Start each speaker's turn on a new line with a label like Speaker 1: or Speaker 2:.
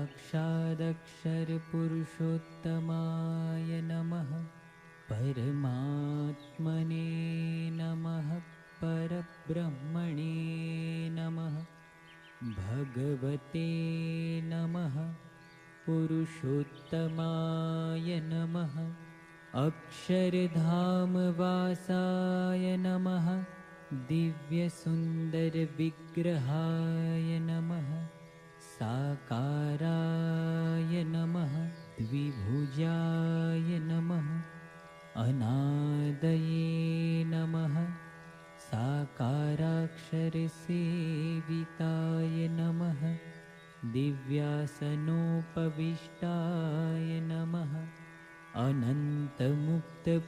Speaker 1: साक्षादक्षरपुरुषोत्तमाय नमः। परमात्मने नमः। परब्रह्मणे नमः। भगवते नमः। पुरुषोत्तमाय नमः। अक्षरधामवासाय नमः। दिव्यसुन्दरविग्रहाय नमः। साकाराय नमः। द्विभुजाय नमः। अनादये नमः। साकाराक्षरसेविताय नमः। दिव्यासनोपविष्टाय नमः। अनन्तमुक्त